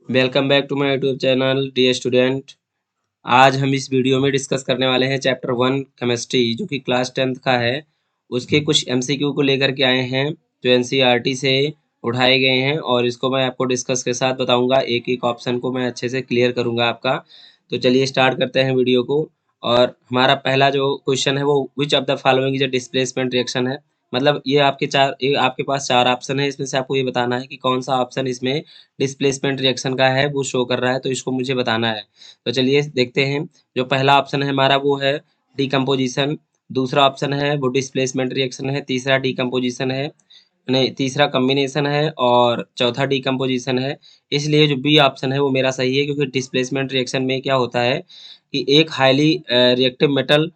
Welcome back to my YouTube channel dear student. आज हम इस वीडियो में डिस्कस करने वाले हैं चैप्टर 1 केमिस्ट्री जो कि क्लास 10th का है। उसके कुछ एमसीक्यू को लेकर के आए हैं जो एनसीईआरटी से उठाए गए हैं और इसको मैं आपको डिस्कस के साथ बताऊंगा। एक एक ऑप्शन को मैं अच्छे से क्लियर करूंगा आपका। तो चलिए स्टार्ट करते हैं वीडियो को। और हमारा पहला जो क्वेश्चन है वो विच of the following is a displacement reaction है। मतलब ये आपके पास चार ऑप्शन है, इसमें से आपको ये बताना है कि कौन सा ऑप्शन इसमें डिस्प्लेसमेंट रिएक्शन का है वो शो कर रहा है, तो इसको मुझे बताना है। तो चलिए देखते हैं। जो पहला ऑप्शन है हमारा वो है डिकम्पोजिशन, दूसरा ऑप्शन है वो डिस्प्लेसमेंट रिएक्शन है, तीसरा डिकम्पोजिशन है, नहीं तीसरा कम्बिनेशन है और चौथा डिकम्पोजिशन है। इसलिए जो बी ऑप्शन है वो मेरा सही है, क्योंकि डिस्प्लेसमेंट रिएक्शन में क्या होता है कि एक हाईली रिएक्टिव मेटल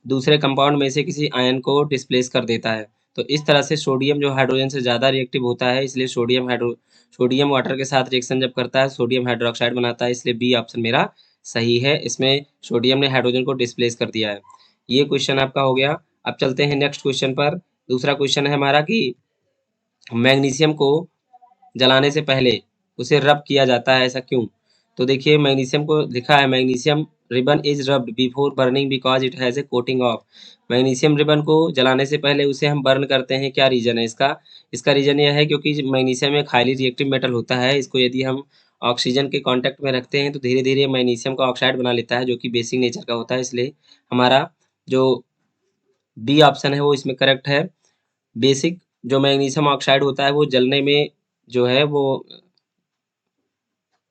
दूसरे कंपाउंड में से किसी आयन को डिस्प्लेस कर देता है। तो इस तरह से सोडियम जो हाइड्रोजन से ज़्यादा रिएक्टिव होता है, इसलिए सोडियम वाटर के साथ रिएक्शन जब करता है सोडियम हाइड्रोक्साइड बनाता है, इसलिए बी ऑप्शन मेरा सही है। इसमें सोडियम ने हाइड्रोजन को डिस्प्लेस कर दिया है। ये क्वेश्चन आपका हो गया। अब चलते हैं नेक्स्ट क्वेश्चन पर। दूसरा क्वेश्चन है हमारा कि मैग्नीशियम को जलाने से पहले उसे रब किया जाता है, ऐसा क्यों? तो देखिए मैग्नीशियम को लिखा है magnesium ribbon is rubbed before burning because it has a coating of. Magnesium ribbon को जलाने से पहले उसे हम बर्न करते हैं, क्या रीजन है इसका? इसका रीजन यह है क्योंकि मैग्नीशियम एक हाईली रिएक्टिव मेटल होता है। इसको यदि हम ऑक्सीजन के कांटेक्ट में रखते हैं तो धीरे धीरे मैग्नीशियम का ऑक्साइड बना लेता है, जो कि बेसिक नेचर का होता है। इसलिए हमारा जो बी ऑप्शन है वो इसमें करेक्ट है। बेसिक जो मैग्नीशियम ऑक्साइड होता है वो जलने में जो है वो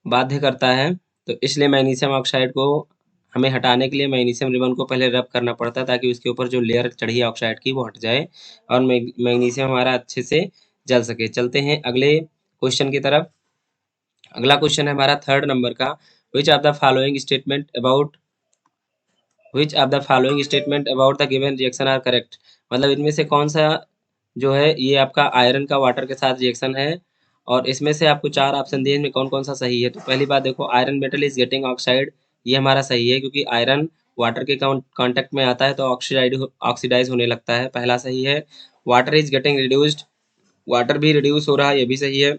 बाध्य करता है। तो इसलिए मैग्नीशियम ऑक्साइड को हमें हटाने के लिए मैग्नीशियम रिबन को पहले रब करना पड़ता है, ताकि उसके ऊपर जो लेयर चढ़ी है ऑक्साइड की वो हट जाए और मैग्नीशियम हमारा अच्छे से जल सके। चलते हैं अगले क्वेश्चन की तरफ। अगला क्वेश्चन है हमारा थर्ड नंबर का। Which of the following statement about which of the following statement about the given reaction are correct. मतलब इनमें से कौन सा जो है ये आपका आयरन का वाटर के साथ रिएक्शन है, और इसमें से आपको चार ऑप्शन दिए, इनमें कौन कौन सा सही है। तो पहली बात देखो, iron metal is getting oxide, ये हमारा सही है, क्योंकि आयरन वाटर के कांटेक्ट में आता है तो ऑक्सीडाइज होने लगता है, पहला सही है। Water is getting reduced, water भी रिड्यूस हो रहा है, ये भी सही है।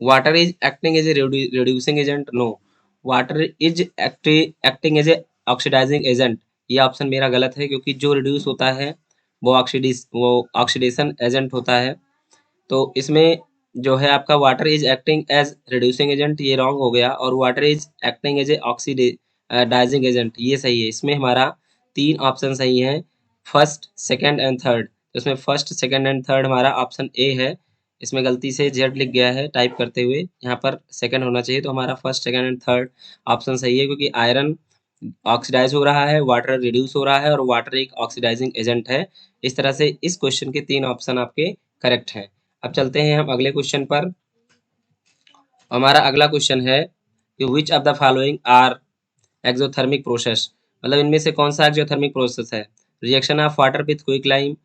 Water is acting as a reducing agent, no, water is acting as a oxidising agent, ये ऑप्शन मेरा गलत है, क्योंकि जो रिड्यूस होता है वो ऑक्सीडेशन एजेंट होता है। तो इसमें जो है आपका water is acting as reducing agent, ये रॉन्ग हो गया, और water is acting as a oxidising agent, ये सही है। इसमें हमारा तीन ऑप्शन सही है, फर्स्ट सेकंड एंड थर्ड। तो इसमें फर्स्ट सेकंड एंड थर्ड हमारा ऑप्शन ए है। इसमें गलती से जेड लिख गया है टाइप करते हुए, यहाँ पर सेकंड होना चाहिए। तो हमारा first second and third option सही है, क्योंकि आयरन ऑक्सीडाइज हो रहा है, वाटर रिड्यूस हो रहा है, और वाटर एक ऑक्सीडाइजिंग एजेंट है। इस तरह से इस क्वेश्चन के तीन ऑप्शन आपके करेक्ट हैं। अब चलते हैं हम अगले क्वेश्चन पर। हमारा अगला क्वेश्चन है कि which of the following are exothermic process. मतलब इनमें से कौन सा एक्सोथर्मिक प्रोसेस है? Reaction of water with quicklime.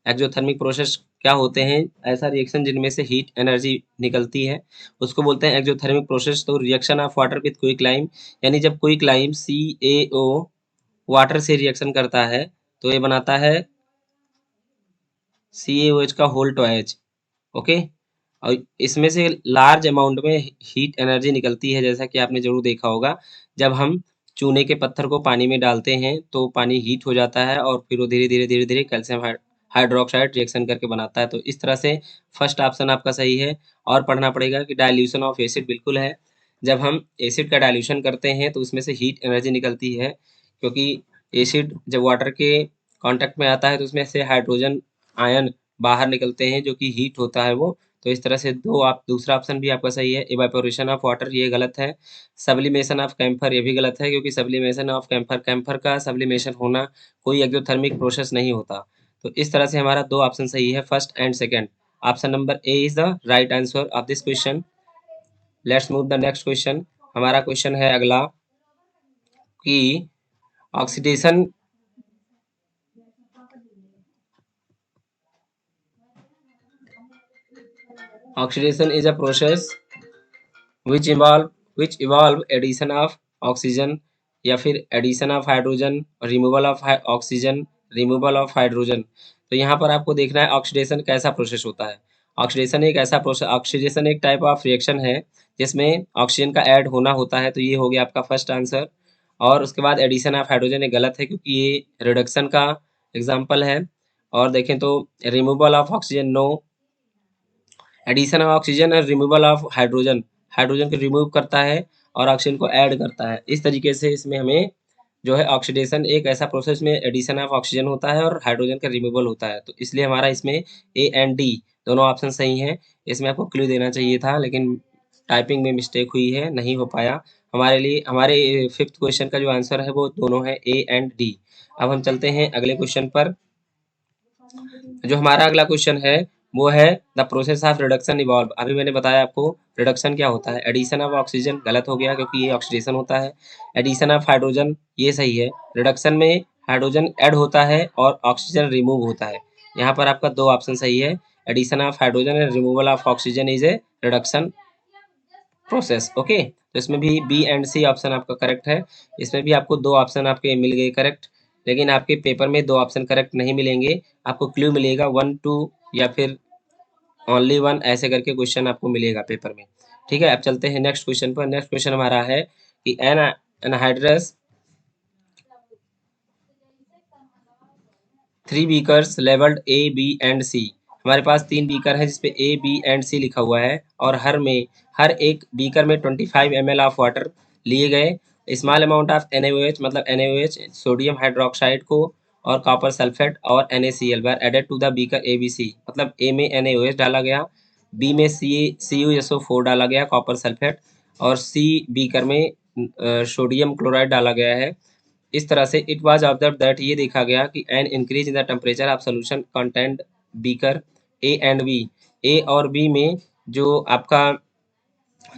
Exothermic process क्या होते हैं? ऐसा रिएक्शन जिनमें से हीट एनर्जी निकलती है, उसको बोलते हैं एक्सोथर्मिक प्रोसेस। तो reaction of water with quicklime, यानी जब क्विकलाइम CaO वाटर से रिएक्शन करता है तो ये बनाता है CaOH का होल टॉएच। ओके, और इसमें से लार्ज अमाउंट में हीट एनर्जी निकलती है, जैसा कि आपने जरूर देखा होगा। जब हम चूने के पत्थर को पानी में डालते हैं तो पानी हीट हो जाता है, और फिर वो धीरे धीरे कैल्शियम हाइड्रोक्साइड रिएक्शन करके बनाता है। तो इस तरह से फर्स्ट ऑप्शन आपका सही है। और पढ़ना पड़ेगा कि डाइल्यूशन ऑफ एसिड बिल्कुल है। जब हम एसिड का डाइल्यूशन करते हैं तो उसमें से हीट एनर्जी निकलती है, क्योंकि एसिड जब वाटर के कांटेक्ट में आता है तो उसमें से हाइड्रोजन आयन बाहर निकलते हैं, जो कि हीट होता है वो। तो इस तरह से दूसरा ऑप्शन भी आपका सही है। इवापोरेशन ऑफ वाटर ये गलत है। सब्लिमेशन ऑफ कैम्फर ये भी गलत है, क्योंकि सब्लिमेशन ऑफ कैम्फर का सब्लिमेशन होना कोई एक्सोथर्मिक प्रोसेस नहीं होता। तो इस तरह से हमारा दो ऑप्शन सही है, first and second. Option number A is the right answer of this question. Let's move the next question. हमारा क्वेश्चन है अगला कि oxidation oxidation is a process which involve addition of oxygen, या फिर addition of hydrogen, removal of oxygen, removal of hydrogen. तो यहाँ पर आपको देखना है ऑक्सीडेशन कैसा प्रोसेस होता है। ऑक्सीडेशन एक ऐसा प्रोसेस, ऑक्सीडेशन एक टाइप ऑफ रिएक्शन है जिसमें ऑक्सीजन का ऐड होना होता है, तो ये हो गया आपका फर्स्ट आंसर। और उसके बाद एडिशन ऑफ हाइड्रोजन ये गलत है क्योंकि ये रिडक्शन का एग्जाम्पल है। और देखें तो removal of oxygen no, addition of oxygen और रिमूवल ऑफ हाइड्रोजन, हाइड्रोजन को रिमूव करता है और ऑक्सीजन को ऐड करता है। इस तरीके से इसमें हमें जो है ऑक्सीडेशन एक ऐसा प्रोसेस में एडिशन ऑफ ऑक्सीजन होता है और हाइड्रोजन का रिमूवल होता है, तो इसलिए हमारा इसमें ए एंड डी दोनों ऑप्शन सही हैं। इसमें आपको क्लू देना चाहिए था लेकिन टाइपिंग में मिस्टेक हुई है, नहीं हो पाया। हमारे लिए हमारे फिफ्थ क्वेश्चन का जो आंसर है वो दोनों है ए एंड डी। अब हम चलते हैं अगले क्वेश्चन पर। जो हमारा अगला क्वेश्चन है वो है the process of reduction evolve. अभी मैंने बताया आपको रिडक्शन क्या होता है। एडिशन ऑफ ऑक्सीजन गलत हो गया क्योंकि ये ऑक्सीडेशन होता है। एडिशन ऑफ हाइड्रोजन ये सही है। रिडक्शन में हाइड्रोजन ऐड होता है और ऑक्सीजन रिमूव होता है। यहाँ पर आपका दो ऑप्शन सही है। Addition of hydrogen and removal of oxygen is a reduction process. Okay, तो इसमें भी बी एंड सी ऑप्शन आपका करेक्ट है। इसमें भी आपको दो ऑप्शन आपके मिल गए करेक्ट, लेकिन आपके पेपर में दो ऑप्शन करेक्ट नहीं मिलेंगे। आपको क्लू मिलेगा 1 2 या फिर ओनली 1, ऐसे करके क्वेश्चन आपको मिलेगा पेपर में। ठीक है, अब चलते हैं नेक्स्ट क्वेश्चन पर। नेक्स्ट क्वेश्चन हमारा है कि anhydrous 3 beakers labelled A B and C. हमारे पास 3 बीकर है जिसपे ए बी एंड सी लिखा हुआ है और हर एक बीकर में 25 ml ऑफ वाटर लिए गए। स्मॉल अमाउंट ऑफ NaOH मतलब NaOH सोडियम हाइड्रोक्साइड को और कॉपर सल्फेट और NaCl were added to the beaker ABC, मतलब ए में NaOH डाला गया, बी में CuSO4 डाला गया कॉपर सल्फेट, और सी बीकर में सोडियम क्लोराइड डाला गया है। इस तरह से इट वाज ऑब्जर्व दैट ये देखा गया कि an increase in the temperature of solution content beaker A and B. A और बी में जो आपका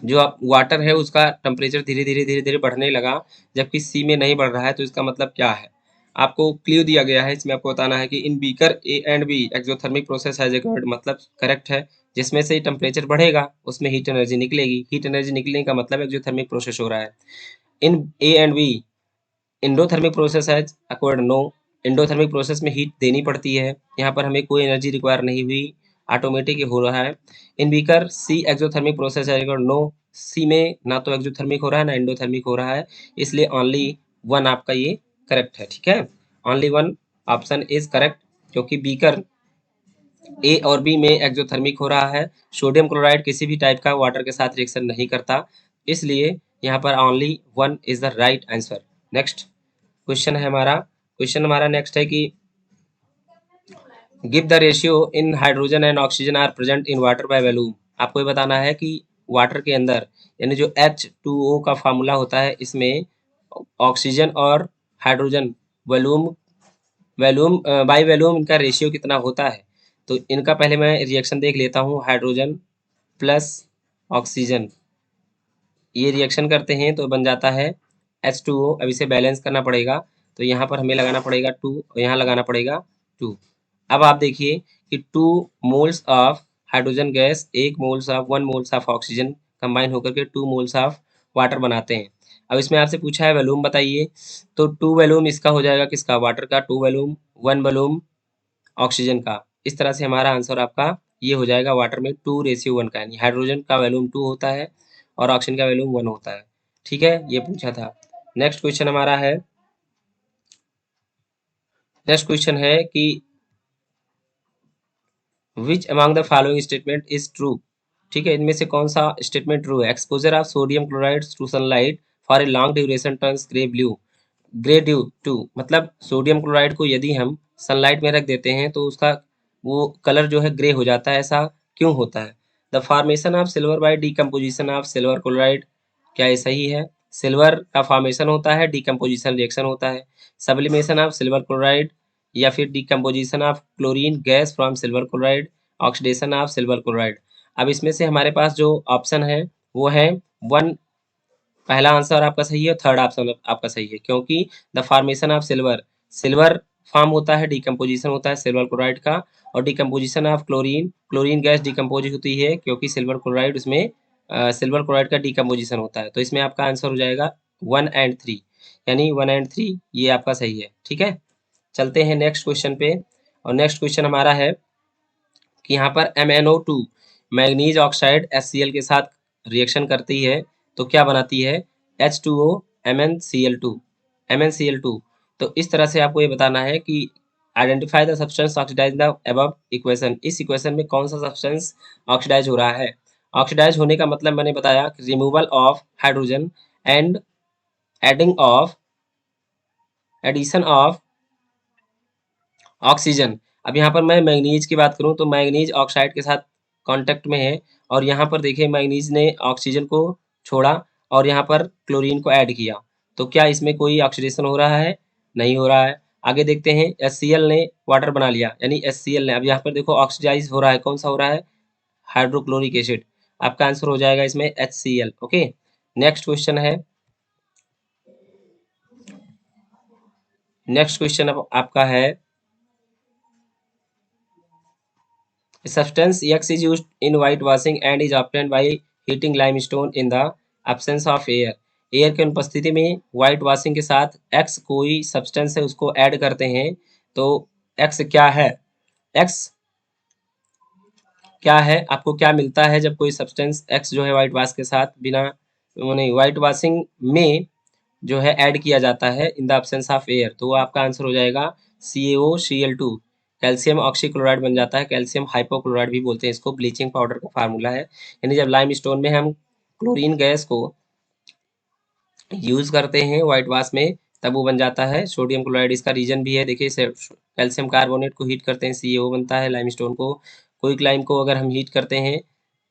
जो आप वाटर है उसका टेम्परेचर धीरे धीरे बढ़ने लगा, जबकि सी में नहीं बढ़ रहा है। तो इसका मतलब क्या है, आपको क्ल्यू दिया गया है। इसमें आपको बताना है कि in beaker A and B exothermic process has occurred, मतलब करेक्ट है। जिसमें से टेम्परेचर बढ़ेगा उसमें हीट एनर्जी निकलेगी, हीट एनर्जी निकलने का मतलब एक्सोथर्मिक प्रोसेस हो रहा है। In A and B endothermic process है अकॉर्ड नो, एंडोथर्मिक प्रोसेस में हीट देनी पड़ती है, यहाँ पर हमें कोई एनर्जी रिक्वायर नहीं हुई, ऑटोमेटिक हो रहा है। In beaker C exothermic process है अकॉर्ड नो, सी में ना तो एक्सोथर्मिक हो रहा है ना एंडोथर्मिक हो रहा है, इसलिए ओनली 1 आपका ये करेक्ट है। ठीक है, ओनली 1 ऑप्शन इज करेक्ट, क्योंकि बीकर ए और बी में एक्सोथर्मिक हो रहा है। सोडियम क्लोराइड किसी भी टाइप का वाटर के साथ रिएक्शन नहीं करता, इसलिए यहाँ पर only 1 is the right answer. Next question है हमारा, क्वेश्चन हमारा नेक्स्ट है कि give the ratio in hydrogen and oxygen are present in water by volume. आपको ये बताना है कि वाटर के अंदर यानी जो H2O का फार्मूला होता है इसमें ऑक्सीजन और hydrogen volume volume by volume इनका रेशियो कितना होता है। तो इनका पहले मैं रिएक्शन देख लेता हूँ। हाइड्रोजन प्लस ऑक्सीजन ये रिएक्शन करते हैं तो बन जाता है H2O। अब इसे बैलेंस करना पड़ेगा, तो यहाँ पर हमें लगाना पड़ेगा 2 और यहाँ लगाना पड़ेगा 2। अब आप देखिए कि 2 moles of hydrogen gas 1 moles of 1 moles of oxygen combine होकर के 2 मोल्स ऑफ वाटर बनाते हैं। अब इसमें आपसे पूछा है वॉल्यूम बताइए, तो 2 वॉल्यूम इसका हो जाएगा किसका, वाटर का 2 वॉल्यूम, 1 वॉल्यूम ऑक्सीजन का। इस तरह से हमारा आंसर आपका ये हो जाएगा वाटर में 2:1 का, यानी हाइड्रोजन का वॉल्यूम 2 होता है और ऑक्सीजन का वॉल्यूम 1 होता है। ठीक है, ये पूछा था। नेक्स्ट क्वेश्चन हमारा है, नेक्स्ट क्वेश्चन है कि which among the following statement is true. ठीक है, इनमें से कौन सा स्टेटमेंट ट्रू है। Exposure of sodium chloride to sunlight for a long duration turns grey blue, grey due to, मतलब सोडियम क्लोराइड को यदि हम सनलाइट में रख देते हैं तो उसका वो कलर जो है ग्रे हो जाता है, ऐसा क्यों होता है। The formation of silver by decomposition of silver chloride, क्या ये सही है। सिल्वर का फॉर्मेशन होता है, डिकम्पोजिशन रिएक्शन होता है। सब्लिमेशन ऑफ सिल्वर क्लोराइड या फिर decomposition of chlorine gas from silver chloride, oxidation of silver chloride. अब इसमें से हमारे पास जो ऑप्शन है वो है 1, पहला आंसर आपका सही है, थर्ड ऑप्शन आपका सही है, क्योंकि the formation of silver, silver form होता है, डिकम्पोजिशन होता है सिल्वर क्लोराइड का, और decomposition of chlorine, chlorine gas decompose होती है क्योंकि सिल्वर क्लोराइड उसमें सिल्वर क्लोराइड का डिकम्पोजिशन होता है। तो इसमें आपका आंसर हो जाएगा 1 एंड 3, यानी 1 एंड 3 ये आपका सही है। ठीक है, चलते हैं नेक्स्ट क्वेश्चन पे, और नेक्स्ट क्वेश्चन हमारा है कि यहाँ पर MnO2 मैग्नीज ऑक्साइड HCl के साथ रिएक्शन करती है तो क्या बनाती है, H2O MnCl2 MnCl2। तो इस तरह से आपको ये बताना है कि identify the substance oxidise the above equation, इस इक्वेशन में कौन सा सब्सटेंस ऑक्सीडाइज हो रहा है। ऑक्सीडाइज होने का मतलब मैंने बताया removal of hydrogen and adding of addition of oxygen. अब यहाँ पर मैं मैंगनीज की बात करूँ तो मैंगनीज ऑक्साइड के साथ कांटेक्ट में है और यहाँ पर देखिए मैंगनीज ने ऑक्सीजन को छोड़ा और यहाँ पर क्लोरीन को ऐड किया, तो क्या इसमें कोई ऑक्सीडेशन हो रहा है, नहीं हो रहा है। आगे देखते हैं HCl ने वाटर बना लिया, यानी HCl ने, अब यहाँ पर देखो ऑक्सीडाइज हो रहा है, कौन सा हो रहा है, हाइड्रोक्लोरिक एसिड। आपका आंसर हो जाएगा इसमें HCl। ओके, नेक्स्ट क्वेश्चन है, नेक्स्ट क्वेश्चन अब आपका है, substance X is used in whitewashing and is obtained by heating limestone in the absence of air। Air की अनुपस्थिति में व्हाइट वॉशिंग के साथ X कोई सब्सटेंस है उसको ऐड करते हैं, तो X क्या है, X क्या है, आपको क्या मिलता है जब कोई सब्सटेंस X जो है व्हाइट वॉश के साथ बिना नहीं व्हाइट वॉशिंग में जो है ऐड किया जाता है in the absence of air, तो वो आपका आंसर हो जाएगा CaOCl2, कैल्शियम ऑक्सीक्लोराइड बन जाता है, कैल्शियम हाइपोक्लोराइड भी बोलते हैं इसको, ब्लीचिंग पाउडर का फार्मूला है। यानी जब लाइम स्टोन में हम क्लोरीन गैस को यूज करते हैं व्हाइट वाश में तब वो बन जाता है सोडियम क्लोराइड। इसका रीजन भी है, देखिए कैल्शियम कार्बोनेट को हीट करते हैं CaO बनता है, लाइमस्टोन को क्विक लाइम को अगर हम हीट करते हैं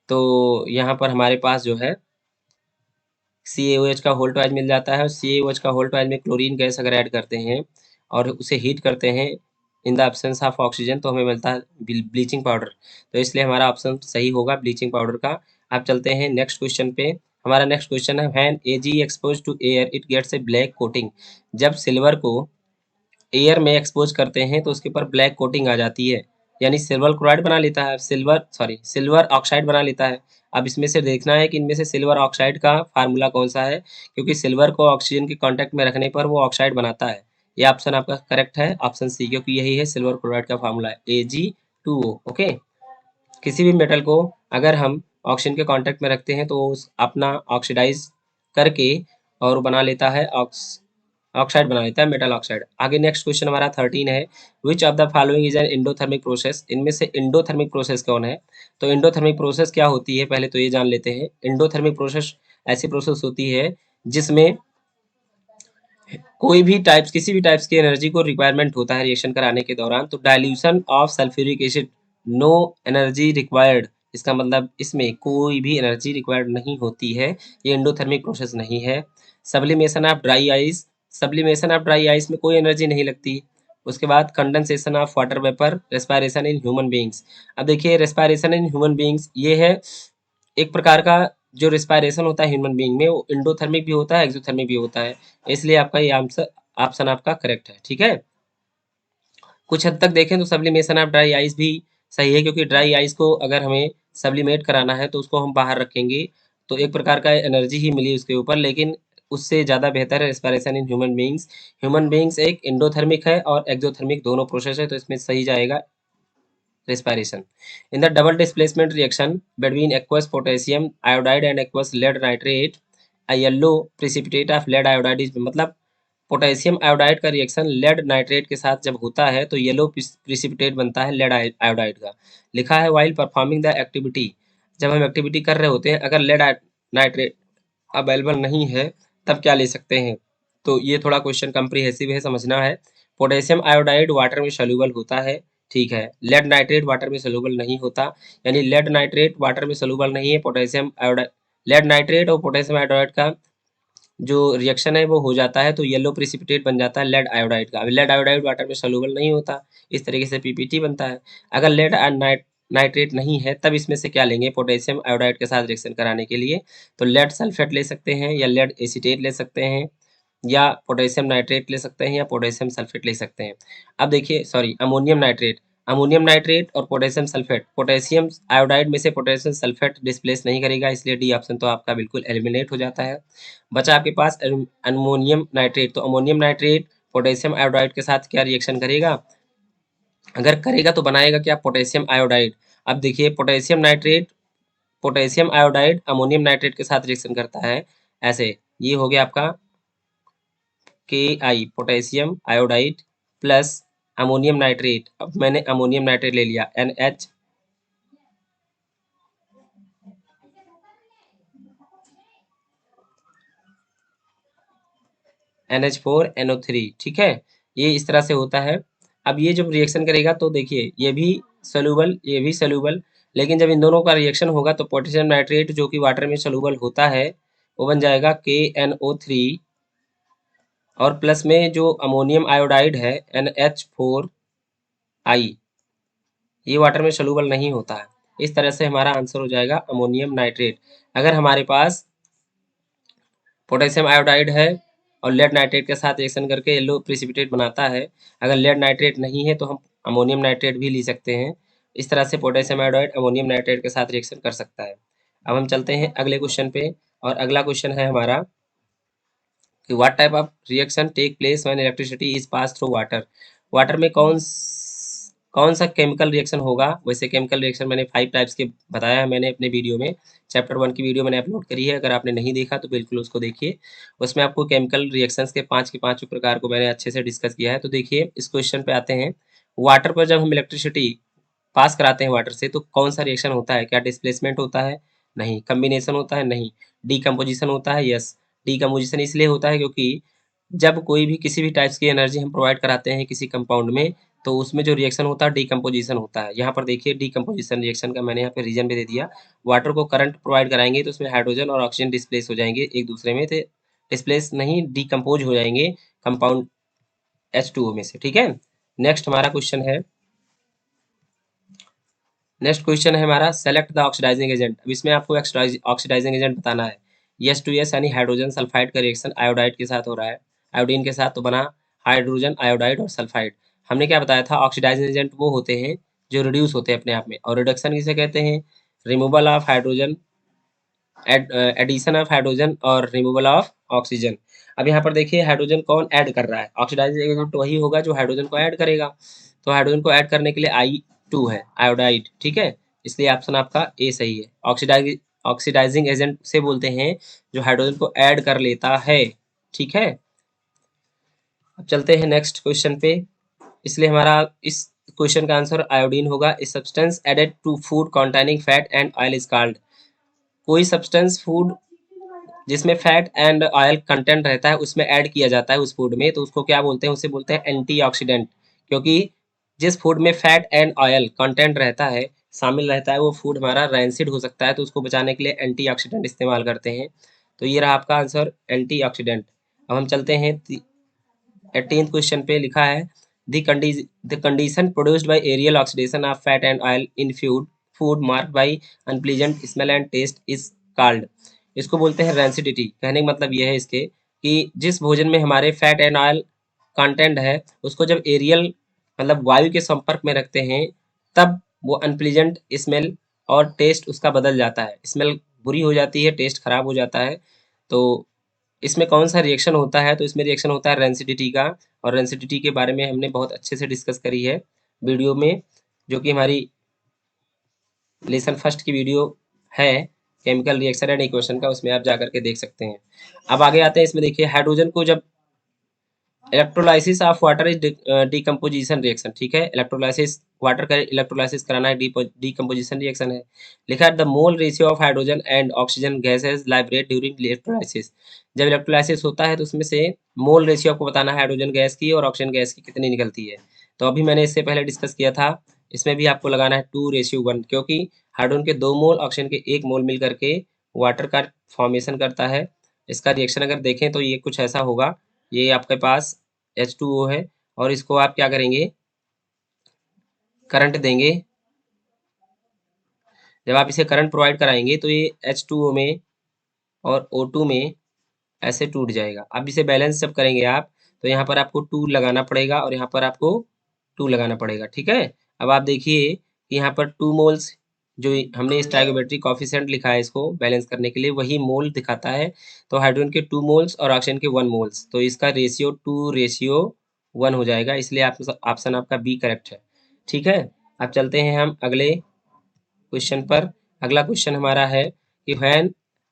तो यहाँ पर हमारे पास जो है CaOH का होल्ट वाइज मिल जाता है, और CaOH का होल्ट वाइज में क्लोरीन गैस अगर ऐड करते हैं और उसे हीट करते हैं in the absence of oxygen तो हमें मिलता है ब्लीचिंग पाउडर। तो इसलिए हमारा ऑप्शन सही होगा ब्लीचिंग पाउडर का। आप चलते हैं नेक्स्ट क्वेश्चन पे। हमारा नेक्स्ट क्वेश्चन है when Ag expose to air it gets a black coating. जब सिल्वर को एयर में एक्सपोज करते हैं तो उसके ऊपर ब्लैक कोटिंग आ जाती है, यानी सिल्वर क्लोराइड बना लेता है, सिल्वर ऑक्साइड बना लेता है। अब इसमें से देखना है कि इनमें से सिल्वर ऑक्साइड का फार्मूला कौन सा है, क्योंकि सिल्वर को ऑक्सीजन के कांटेक्ट में रखने पर वो ऑक्साइड बनाता है। ये ऑप्शन आपका करेक्ट है, ऑप्शन सी, क्योंकि यही है सिल्वर क्लोराइड का फार्मूला Ag2O। ओके, किसी भी मेटल को अगर हम ऑक्सीजन के कांटेक्ट में रखते हैं तो वो अपना ऑक्सीडाइज करके और बना लेता है ऑक्साइड बना लेता है, मेटल ऑक्साइड। आगे नेक्स्ट क्वेश्चन हमारा 13 है, विच of the following is an endothermic process. इनमें से इंडोथर्मिक प्रोसेस कौन है। तो इंडोथर्मिक प्रोसेस क्या होती है पहले तो ये जान लेते हैं। इंडोथर्मिक प्रोसेस ऐसी प्रोसेस होती है जिसमें कोई भी टाइप्स किसी भी टाइप्स की एनर्जी को रिक्वायरमेंट होता है रिएक्शन कराने के दौरान, तो dilution of sulphuric acid, no energy required, इसका मतलब इसमें कोई भी एनर्जी रिक्वायर्ड नहीं होती है, ये एंडोथर्मिक प्रोसेस नहीं है। Sublimation of dry ice, sublimation of dry ice में कोई एनर्जी नहीं लगती। उसके बाद condensation of water vapour, respiration in human beings. अब देखिए रेस्पायरेशन इन ह्यूमन बींग्स ये है एक प्रकार का जो रेस्पायरेशन होता है ह्यूमन बीइंग में वो इंडोथर्मिक भी होता है एक्सोथर्मिक भी होता है, इसलिए आपका ये आंसर ऑप्शन आपका करेक्ट है। ठीक है, कुछ हद तक देखें तो सब्लिमेशन ऑफ ड्राई आइस भी सही है, क्योंकि ड्राई आइस को अगर हमें सब्लिमेट कराना है तो उसको हम बाहर रखेंगे तो एक प्रकार का एनर्जी ही मिली उसके ऊपर, लेकिन उससे ज़्यादा बेहतर है respiration in human beings. Human beings एक इंडोथर्मिक है और एक्सोथर्मिक दोनों प्रोसेस है, तो इसमें सही जाएगा respiration। In the double displacement reaction between aqueous potassium iodide and aqueous lead nitrate, a yellow precipitate of lead iodide is, मतलब पोटेशियम आयोडाइड का रिएक्शन लेड नाइट्रेट के साथ जब होता है तो येलो प्रिसिपिटेट बनता है लेड आयोडाइड का। लिखा है वाइल परफॉर्मिंग द एक्टिविटी, जब हम एक्टिविटी कर रहे होते हैं अगर लेड नाइट्रेट अवेलेबल नहीं है तब क्या ले सकते हैं। तो ये थोड़ा क्वेश्चन कम्प्रीहेंसिव है, समझना है। पोटेशियम आयोडाइड वाटर में सोल्यूबल होता है, ठीक है, लेड नाइट्रेट वाटर में सोल्यूबल नहीं होता, यानी लेड नाइट्रेट वाटर में सोल्यूबल नहीं है, पोटेशियम आयोडाइड, लेड नाइट्रेट और पोटेशियम आयोडाइड का जो रिएक्शन है वो हो जाता है तो येलो प्रिसिपिटेट बन जाता है लेड आयोडाइड का। लेड आयोडाइड वाटर में सोल्यूबल नहीं होता, इस तरीके से पीपीटी बनता है। अगर लेड नाइट्रेट नहीं है तब इसमें से क्या लेंगे पोटेशियम आयोडाइड के साथ रिएक्शन कराने के लिए, तो लेड सल्फेट ले सकते हैं या लेड एसीटेट ले सकते हैं या पोटेशियम नाइट्रेट ले सकते हैं या पोटेशियम सल्फेट ले सकते हैं। अब देखिए sorry ammonium nitrate, ammonium nitrate और पोटेशियम सल्फेट, पोटेशियम आयोडाइड में से पोटेशियम सल्फेट डिस्प्लेस नहीं करेगा, इसलिए डी ऑप्शन तो आपका बिल्कुल एलिमिनेट हो जाता है। बचा आपके पास अमोनियम नाइट्रेट, तो अमोनियम नाइट्रेट पोटेशियम आयोडाइड के साथ क्या रिएक्शन करेगा, अगर करेगा तो बनाएगा क्या पोटेशियम आयोडाइड, अब देखिए potassium nitrate, potassium iodide ammonium nitrate के साथ रिएक्शन करता है ऐसे। ये हो गया आपका KI potassium iodide plus ammonium nitrate. अब मैंने अमोनियम नाइट्रेट ले लिया NH4NO3, ठीक है। ये इस तरह से होता है। अब ये जब रिएक्शन करेगा तो देखिए ये भी सोल्यूबल, ये भी सोल्यूबल, लेकिन जब इन दोनों का रिएक्शन होगा तो पोटेशियम नाइट्रेट जो कि वाटर में सोल्यूबल होता है वो बन जाएगा KNO3, और प्लस में जो अमोनियम आयोडाइड है NH4I, ये वाटर में सोल्यूबल नहीं होता है। इस तरह से हमारा आंसर हो जाएगा अमोनियम नाइट्रेट। अगर हमारे पास पोटेशियम आयोडाइड है और लेड नाइट्रेट के साथ रिएक्शन करके येलो प्रिसिपिटेट बनाता है, अगर लेड नाइट्रेट नहीं है तो हम अमोनियम नाइट्रेट भी ले सकते हैं। इस तरह से पोटेशियम आयोडाइड अमोनियम नाइट्रेट के साथ रिएक्शन कर सकता है। अब हम चलते हैं अगले क्वेश्चन पे, और अगला क्वेश्चन है हमारा कि what type of reaction take place when electricity is pass through water. Water में कौन सा केमिकल रिएक्शन होगा। वैसे केमिकल रिएक्शन मैंने 5 टाइप्स के बताया है मैंने अपने वीडियो में, चैप्टर 1 की वीडियो मैंने अपलोड करी है, अगर आपने नहीं देखा तो बिल्कुल उसको देखिए। उसमें आपको केमिकल रिएक्शंस के 5 के 5 प्रकार को मैंने अच्छे से डिस्कस किया है। तो देखिए इस क्वेश्चन पे आते हैं। वाटर पर जब हम इलेक्ट्रिसिटी पास कराते हैं वाटर से तो कौन सा रिएक्शन होता है। क्या डिस्प्लेसमेंट होता है? नहीं। कम्बिनेशन होता है? नहीं। डीकम्पोजिशन होता है? यस। डीकम्पोजिशन इसलिए होता है क्योंकि जब कोई भी किसी भी टाइप्स की एनर्जी हम प्रोवाइड कराते हैं किसी कंपाउंड में तो उसमें जो रिएक्शन होता है डीकम्पोजिशन होता है। यहाँ पर देखिए डीकम्पोजिशन रिएक्शन का मैंने यहाँ पे रीजन भी दे दिया। वाटर को करंट प्रोवाइड कराएंगे तो उसमें हाइड्रोजन और ऑक्सीजन डिस्प्लेस हो जाएंगे एक दूसरे में, थे डिस्प्लेस नहीं डीकम्पोज हो जाएंगे कंपाउंड H2O में से, ठीक है। नेक्स्ट हमारा क्वेश्चन है, नेक्स्ट क्वेश्चन है हमारा सेलेक्ट द ऑक्सीडाइजिंग एजेंट। अब इसमें आपको ऑक्सीडाइजिंग एजेंट बताना है। H2S यानी हाइड्रोजन सल्फाइड का रिएक्शन आयोडाइड के साथ हो रहा है, आयोडीन के साथ, तो बना हाइड्रोजन आयोडाइड और सल्फाइड। हमने क्या बताया था, ऑक्सीडाइजिंग एजेंट वो होते हैं जो रिड्यूस होते हैं अपने आप में, और रिडक्शन किसे कहते हैं, removal of hydrogen, addition of hydrogen और रिमूवल ऑफ ऑक्सीजन। अब यहाँ पर देखिए हाइड्रोजन कौन ऐड कर रहा है, ऑक्सीडाइजिंग एजेंट वही होगा जो हाइड्रोजन को ऐड करेगा। तो हाइड्रोजन को ऐड करने के लिए I2 है, आयोडाइड, ठीक है। इसलिए ऑप्शन आपका ए सही है। ऑक्सीडाइजिंग एजेंट से बोलते हैं जो हाइड्रोजन को ऐड कर लेता है, ठीक है। अब चलते हैं नेक्स्ट क्वेश्चन पे। इसलिए हमारा इस क्वेश्चन का आंसर आयोडीन होगा। इस substance added to food containing fat and oil is called. कोई सब्सटेंस फूड जिसमें फैट एंड ऑयल कंटेंट रहता है उसमें ऐड किया जाता है उस फूड में, तो उसको क्या बोलते हैं, उसे बोलते हैं एंटीऑक्सीडेंट। क्योंकि जिस फूड में फैट एंड ऑयल कंटेंट रहता है, शामिल रहता है, वो फूड हमारा रैंसिड हो सकता है, तो उसको बचाने के लिए एंटीऑक्सीडेंट इस्तेमाल करते हैं। तो ये रहा आपका आंसर, एंटीऑक्सीडेंट। अब हम चलते हैं 18th क्वेश्चन पे। लिखा है the condition produced by aerial oxidation of fat and oil in food marked by unpleasant smell and taste is called. इसको बोलते हैं रैंसिडिटी। कहने का मतलब यह है इसके कि जिस भोजन में हमारे फैट एंड ऑयल कंटेंट है उसको जब एरियल मतलब वायु के संपर्क में रखते हैं तब वो अनप्लीजेंट स्मेल और टेस्ट उसका बदल जाता है, स्मेल बुरी हो जाती है, टेस्ट खराब हो जाता है। तो इसमें कौन सा रिएक्शन होता है, तो इसमें रिएक्शन होता है रेंसिडिटी का, और रेंसिडिटी के बारे में हमने बहुत अच्छे से डिस्कस करी है वीडियो में, जो कि हमारी लेसन फर्स्ट की वीडियो है केमिकल रिएक्शन एंड इक्वेशन का, उसमें आप जाकर के देख सकते हैं। अब आगे आते हैं, इसमें देखिए हाइड्रोजन को जब electrolysis of water is decomposition reaction, ठीक है। इलेक्ट्रोलाइसिस, वाटर का इलेक्ट्रोलाइसिस कराना है, डीकम्पोजिशन रिएक्शन है। लिखा है the mole ratio of hydrogen and oxygen gases Lybrate during electrolysis. जब इलेक्ट्रोलाइसिस होता है तो उसमें से मोल रेशियो आपको बताना है हाइड्रोजन गैस की और ऑक्सीजन गैस की कितनी निकलती है। तो अभी मैंने इससे पहले डिस्कस किया था, इसमें भी आपको लगाना है 2:1, क्योंकि हाइड्रोजन के 2 मोल ऑक्सीजन के 1 मोल मिल करके वाटर का फॉर्मेशन करता है। इसका रिएक्शन अगर देखें तो ये कुछ ऐसा होगा, ये आपके पास H2O है और इसको आप क्या करेंगे, करंट देंगे। जब आप इसे करंट प्रोवाइड कराएंगे तो ये H2O में और O2 में ऐसे टूट जाएगा। अब इसे बैलेंस जब करेंगे आप तो यहाँ पर आपको 2 लगाना पड़ेगा और यहाँ पर आपको 2 लगाना पड़ेगा, ठीक है। अब आप देखिए कि यहाँ पर 2 मोल्स जो हमने स्टाइकोमेट्रिक कॉफिशिएंट लिखा है इसको बैलेंस करने के लिए, वही मोल दिखाता है। तो हाइड्रोजन के 2 मोल्स और ऑक्सीजन के 1 मोल्स, तो इसका रेशियो 2:1 हो जाएगा, इसलिए ऑप्शन आपका बी करेक्ट है, ठीक है। अब चलते हैं हम अगले क्वेश्चन पर। अगला क्वेश्चन हमारा है कि when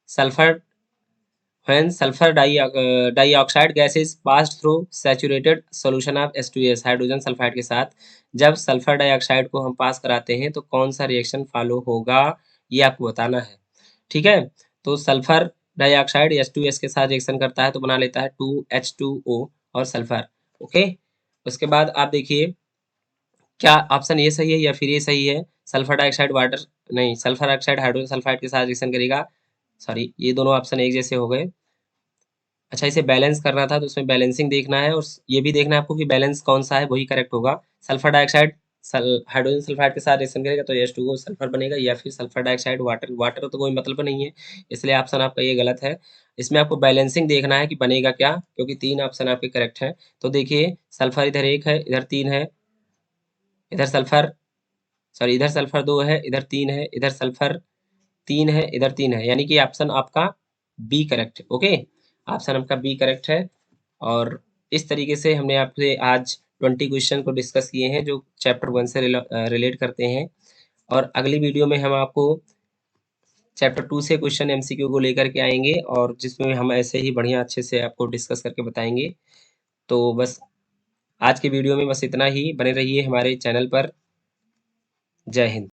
sulfur dioxide gas is passed through saturated solution of H2S hydrogen sulphide के साथ, जब सल्फर डाइऑक्साइड को हम पास कराते हैं तो कौन सा रिएक्शन फॉलो होगा, ये आपको बताना है। ठीक है, तो सल्फर डाइऑक्साइड H2S के साथ रिएक्शन करता है तो बना लेता है 2H2O और सल्फर। ओके, उसके बाद आप देखिए क्या ऑप्शन ये सही है या फिर ये सही है। सल्फर डाइऑक्साइड वाटर नहीं, सल्फर डाइऑक्साइड हाइड्रोजन सल्फाइड के साथ रिएक्शन करेगा। सॉरी, ये दोनों ऑप्शन एक जैसे हो गए। अच्छा, इसे बैलेंस करना था तो उसमें बैलेंसिंग देखना है और ये भी देखना है आपको कि बैलेंस कौन सा है, वही करेक्ट होगा। सल्फर डाइऑक्साइड हाइड्रोजन सल्फाइड के साथ रिएक्शन करेगा तो H2O सल्फर बनेगा, या फिर सल्फर डाइऑक्साइड वाटर। वाटर तो कोई मतलब नहीं है, इसलिए ऑप्शन आपका ये गलत है। इसमें आपको बैलेंसिंग देखना है कि बनेगा क्या, क्योंकि 3 ऑप्शन आपके करेक्ट हैं। तो देखिए सल्फर इधर 1 है, इधर 3 है, इधर सल्फर सॉरी इधर सल्फर 2 है, इधर 3 है, इधर सल्फर 3 है, इधर 3 है, यानी कि ऑप्शन आपका बी करेक्ट है। ओके, ऑप्शन आपका बी करेक्ट है। और इस तरीके से हमने आपसे आज 20 क्वेश्चन को डिस्कस किए हैं जो चैप्टर 1 से रिलेट करते हैं। और अगली वीडियो में हम आपको चैप्टर 2 से क्वेश्चन एमसीक्यू को लेकर के आएंगे, और जिसमें हम ऐसे ही बढ़िया अच्छे से आपको डिस्कस करके बताएंगे। तो बस आज की वीडियो में बस इतना ही। बने रहिए हमारे चैनल पर। जय हिंद।